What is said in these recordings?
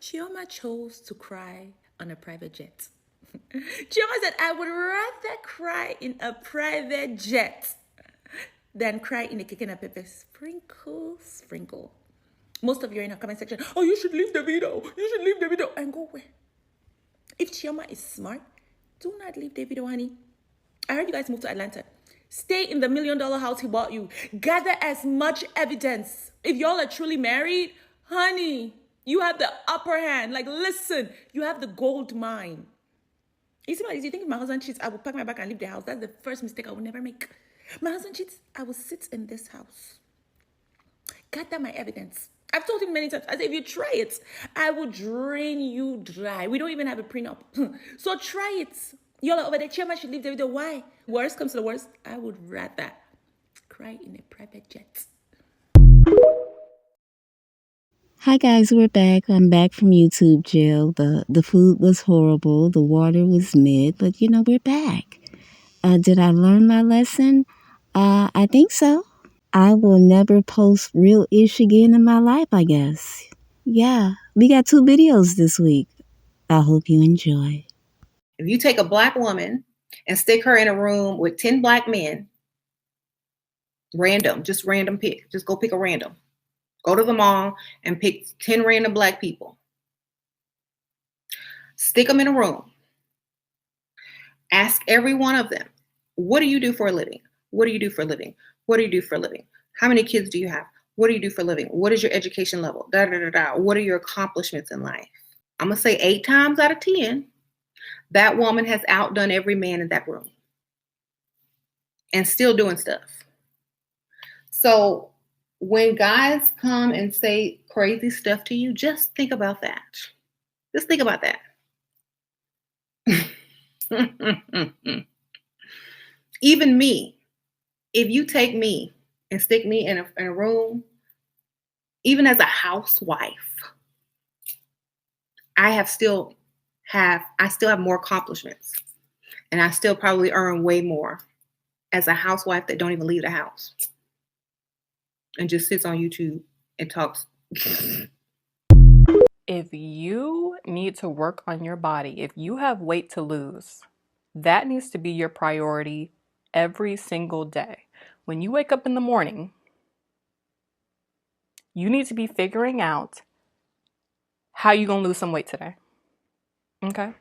Chioma chose to cry on a private jet. Chioma said, I would rather cry in a private jet than cry in a cake and a pepper. Sprinkle, sprinkle. Most of you are in a comment section. Oh, you should leave the video. You should leave the video and go where? If Chioma is smart, do not leave the video, honey. I heard you guys moved to Atlanta. Stay in the $1 million house he bought you. Gather as much evidence. If y'all are truly married, honey, you have the upper hand. Like, listen, you have the gold mine. You see, you think if my husband cheats, I will pack my bag and leave the house. That's the first mistake I will never make. My husband cheats, I will sit in this house. Gather my evidence. I've told him many times. I said, if you try it, I will drain you dry. We don't even have a prenup. So try it. Y'all are over there. Chioma should leave the video. Why? Worst comes to the worst. I would rather cry in a private jet. Hi guys, we're back. I'm back from YouTube jail. The food was horrible. The water was mid, but we're back. Did I learn my lesson? I think so. I will never post real ish again in my life, I guess. Yeah, we got 2 videos this week. I hope you enjoy. If you take a black woman and stick her in a room with 10 black men, just random pick. Just go pick a random. Go to the mall and pick 10 random black people. Stick them in a room. Ask every one of them, what do you do for a living? What do you do for a living? What do you do for a living? How many kids do you have? What do you do for a living? What is your education level? Da, da, da, da. What are your accomplishments in life? I'm going to say 8 times out of 10, that woman has outdone every man in that room and still doing stuff. So when guys come and say crazy stuff to you, just think about that. Just think about that. Even me, if you take me and stick me in a room, even as a housewife, I still have more accomplishments, and I still probably earn way more as a housewife that don't even leave the house and just sits on YouTube and talks. If you need to work on your body, if you have weight to lose, that needs to be your priority every single day. When you wake up in the morning, you need to be figuring out how you're going to lose some weight today. Okay?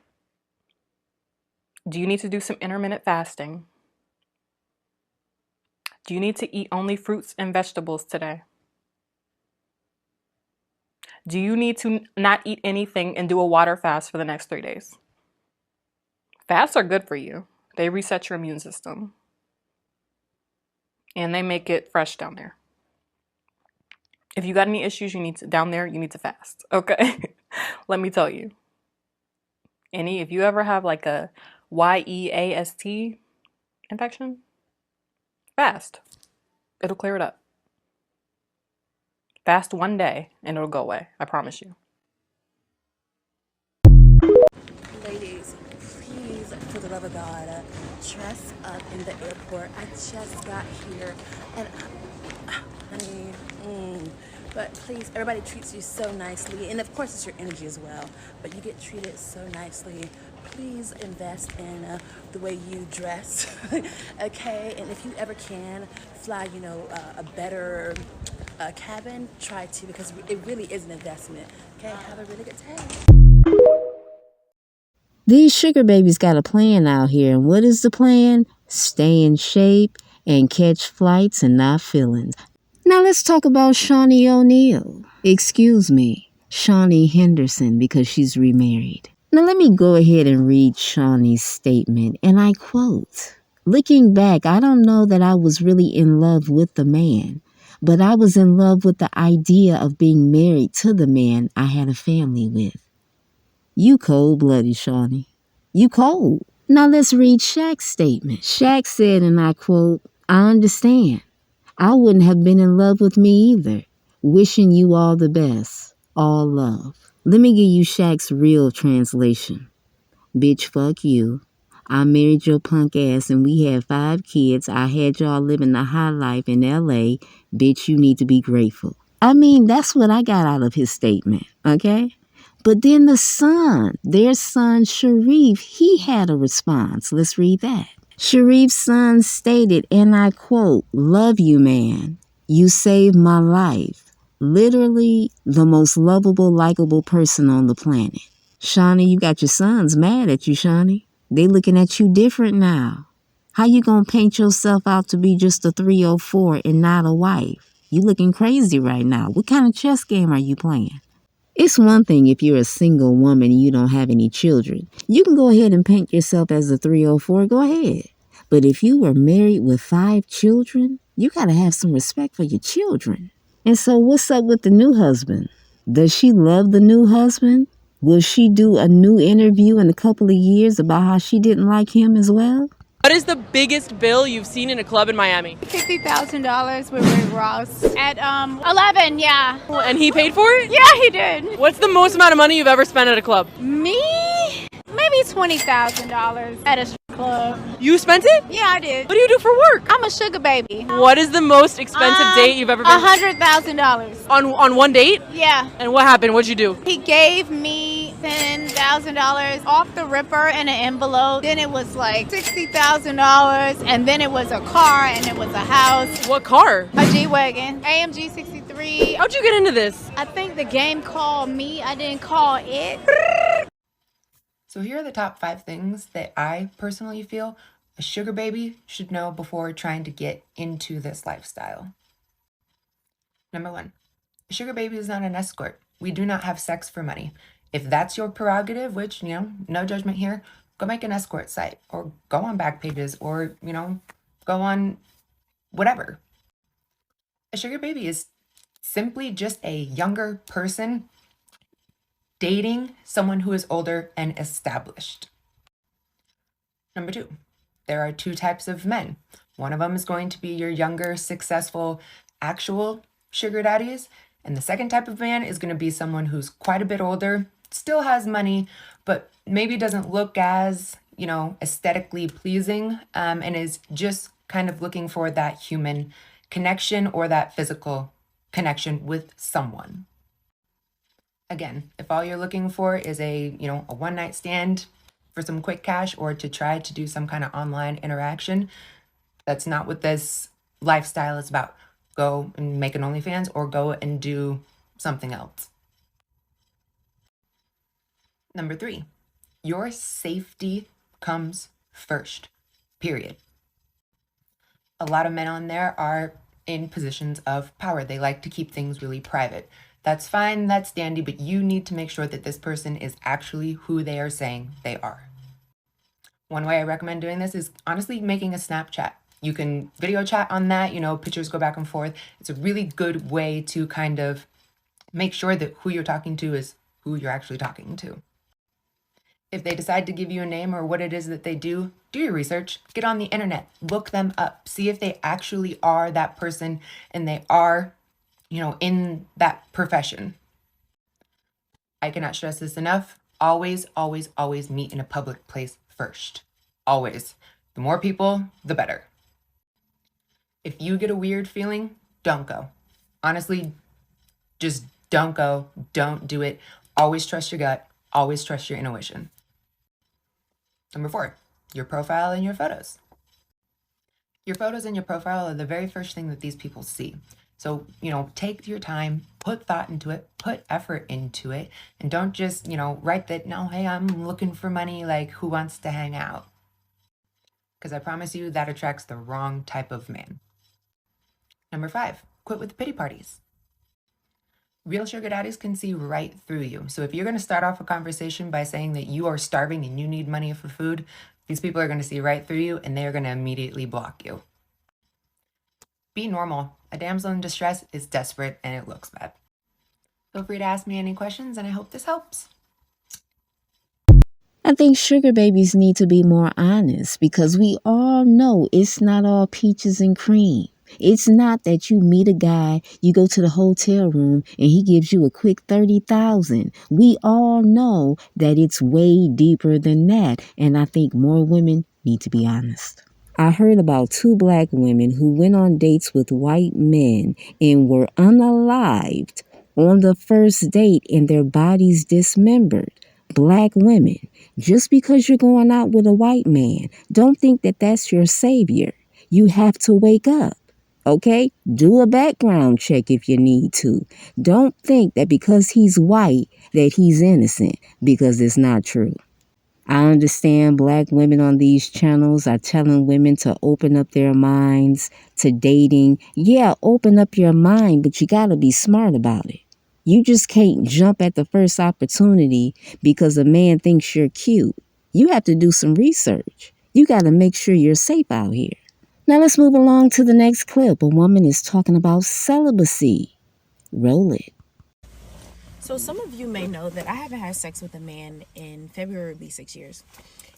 Do you need to do some intermittent fasting? Do you need to eat only fruits and vegetables today? Do you need to not eat anything and do a water fast for the next 3 days? Fasts are good for you. They reset your immune system. And they make it fresh down there. If you got any issues you need to fast. Okay? Let me tell you. If you ever have like a YEAST infection, fast. It'll clear it up. Fast 1 day and it'll go away. I promise you. Ladies, please, for the love of God, dress up in the airport. I just got here, and but please, everybody treats you so nicely, and of course it's your energy as well, but you get treated so nicely. Please invest in the way you dress, okay? And if you ever can fly, a better cabin, try to, because it really is an investment. Okay, have a really good day. These sugar babies got a plan out here, and what is the plan? Stay in shape and catch flights and not feelings. Now let's talk about Shaunie O'Neal. Excuse me, Shaunie Henderson, because she's remarried. Now let me go ahead and read Shaunie's statement, and I quote, "Looking back, I don't know that I was really in love with the man, but I was in love with the idea of being married to the man I had a family with." You cold-blooded, Shaunie. You cold. Now let's read Shaq's statement. Shaq said, and I quote, "I understand. I wouldn't have been in love with me either. Wishing you all the best. All love." Let me give you Shaq's real translation. "Bitch, fuck you. I married your punk ass and we had 5 kids. I had y'all living the high life in LA. Bitch, you need to be grateful." I mean, that's what I got out of his statement, okay? But then the son, their son Sharif, he had a response. Let's read that. Sharif's son stated, and I quote, "Love you, man. You saved my life. Literally the most lovable, likable person on the planet." Shaunie, you got your sons mad at you, Shaunie. They looking at you different now. How you gonna paint yourself out to be just a 304 and not a wife? You looking crazy right now. What kind of chess game are you playing? It's one thing if you're a single woman and you don't have any children. You can go ahead and paint yourself as a 304. Go ahead. But if you were married with 5 children, you gotta have some respect for your children. And so what's up with the new husband? Does she love the new husband? Will she do a new interview in a couple of years about how she didn't like him as well? What is the biggest bill you've seen in a club in Miami? $50,000 with Rick Ross at 11, yeah. And he paid for it? Yeah, he did. What's the most amount of money you've ever spent at a club? Me? Maybe $20,000 at a strip club. You spent it? Yeah, I did. What do you do for work? I'm a sugar baby. What is the most expensive date you've ever been $100,000. on one date? Yeah. And what happened? What'd you do? He gave me $10,000 off the ripper in an envelope. Then it was like $60,000, and then it was a car, and it was a house. What car? A G-Wagon. AMG 63. How'd you get into this? I think the game called me. I didn't call it. So here are the top 5 things that I personally feel a sugar baby should know before trying to get into this lifestyle. Number 1, a sugar baby is not an escort. We do not have sex for money. If that's your prerogative, which, no judgment here, go make an escort site or go on Backpages or, go on whatever. A sugar baby is simply just a younger person dating someone who is older and established. Number 2, there are 2 types of men. One of them is going to be your younger, successful, actual sugar daddies. And the second type of man is going to be someone who's quite a bit older, still has money, but maybe doesn't look as, aesthetically pleasing, and is just kind of looking for that human connection or that physical connection with someone. Again, if all you're looking for is a one-night stand for some quick cash or to try to do some kind of online interaction, that's not what this lifestyle is about. Go and make an OnlyFans or go and do something else. Number 3, your safety comes first, period. A lot of men on there are in positions of power. They like to keep things really private. That's fine, that's dandy, but you need to make sure that this person is actually who they are saying they are. One way I recommend doing this is honestly making a Snapchat. You can video chat on that, pictures go back and forth. It's a really good way to kind of make sure that who you're talking to is who you're actually talking to. If they decide to give you a name or what it is that they do your research, get on the internet, look them up, see if they actually are that person and they are in that profession. I cannot stress this enough. Always, always, always meet in a public place first. Always. The more people, the better. If you get a weird feeling, don't go. Honestly, just don't go. Don't do it. Always trust your gut. Always trust your intuition. Number 4, your profile and your photos. Your photos and your profile are the very first thing that these people see. So, take your time, put thought into it, put effort into it, and don't just, write that, no, hey, I'm looking for money, like, who wants to hang out? Because I promise you that attracts the wrong type of man. Number 5, quit with the pity parties. Real sugar daddies can see right through you. So if you're going to start off a conversation by saying that you are starving and you need money for food, these people are going to see right through you and they're going to immediately block you. Be normal. A damsel in distress is desperate and it looks bad. Feel free to ask me any questions and I hope this helps. I think sugar babies need to be more honest because we all know it's not all peaches and cream. It's not that you meet a guy, you go to the hotel room, and he gives you a quick $30,000. We all know that it's way deeper than that, and I think more women need to be honest. I heard about 2 black women who went on dates with white men and were unalived on the first date and their bodies dismembered. Black women, just because you're going out with a white man, don't think that that's your savior. You have to wake up. Okay? Do a background check if you need to. Don't think that because he's white that he's innocent, because it's not true. I understand black women on these channels are telling women to open up their minds to dating. Yeah, open up your mind, but you got to be smart about it. You just can't jump at the first opportunity because a man thinks you're cute. You have to do some research. You got to make sure you're safe out here. Now let's move along to the next clip. A woman is talking about celibacy. Roll it. So some of you may know that I haven't had sex with a man in February will be 6 years.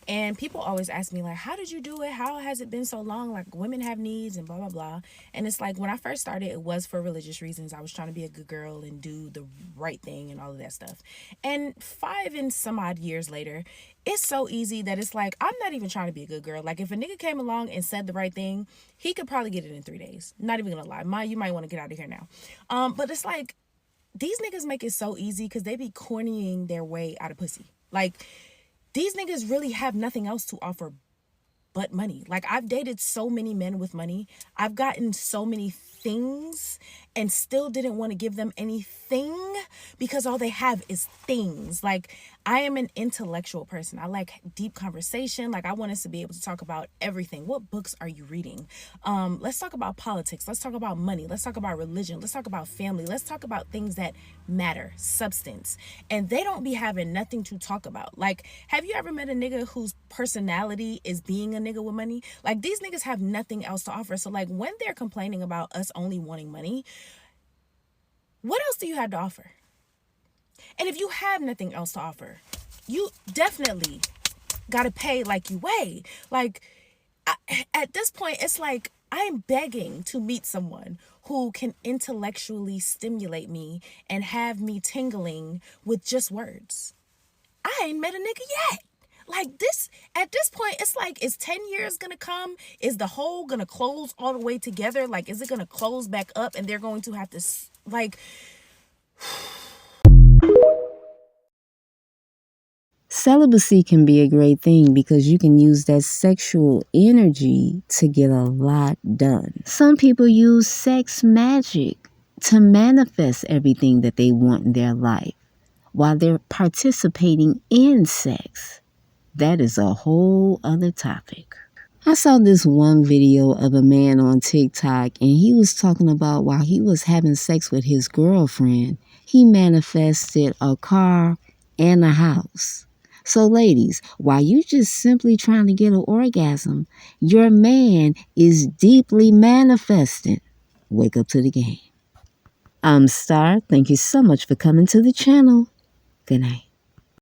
And people always ask me, like, how did you do it? How has it been so long? Like, women have needs and blah, blah, blah. And it's like, when I first started, it was for religious reasons. I was trying to be a good girl and do the right thing and all of that stuff. And 5 and some odd years later, it's so easy that it's like, I'm not even trying to be a good girl. Like, if a nigga came along and said the right thing, he could probably get it in 3 days. Not even gonna lie. You might want to get out of here now. But it's like, these niggas make it so easy because they be cornying their way out of pussy. Like, these niggas really have nothing else to offer but money. Like, I've dated so many men with money. I've gotten so many things and still didn't want to give them anything because all they have is things. Like, I am an intellectual person. I like deep conversation. Like, I want us to be able to talk about everything. What books are you reading? Let's talk about politics. Let's talk about money. Let's talk about religion. Let's talk about family. Let's talk about things that matter, substance. And they don't be having nothing to talk about. Like, have you ever met a nigga whose personality is being a nigga with money? Like, these niggas have nothing else to offer. So, like, when they're complaining about us only wanting money, what else do you have to offer? And if you have nothing else to offer, you definitely got to pay like you weigh. Like, at this point, it's like, I'm begging to meet someone who can intellectually stimulate me and have me tingling with just words. I ain't met a nigga yet. Like, this, at this point, it's like, is 10 years gonna come? Is the hole gonna close all the way together? Like, is it gonna close back up and they're going to have to, like... Celibacy can be a great thing because you can use that sexual energy to get a lot done. Some people use sex magic to manifest everything that they want in their life while they're participating in sex. That is a whole other topic. I saw this one video of a man on TikTok, and he was talking about while he was having sex with his girlfriend, he manifested a car and a house. So ladies, while you just simply trying to get an orgasm, your man is deeply manifesting. Wake up to the game. I'm Star. Thank you so much for coming to the channel. Good night.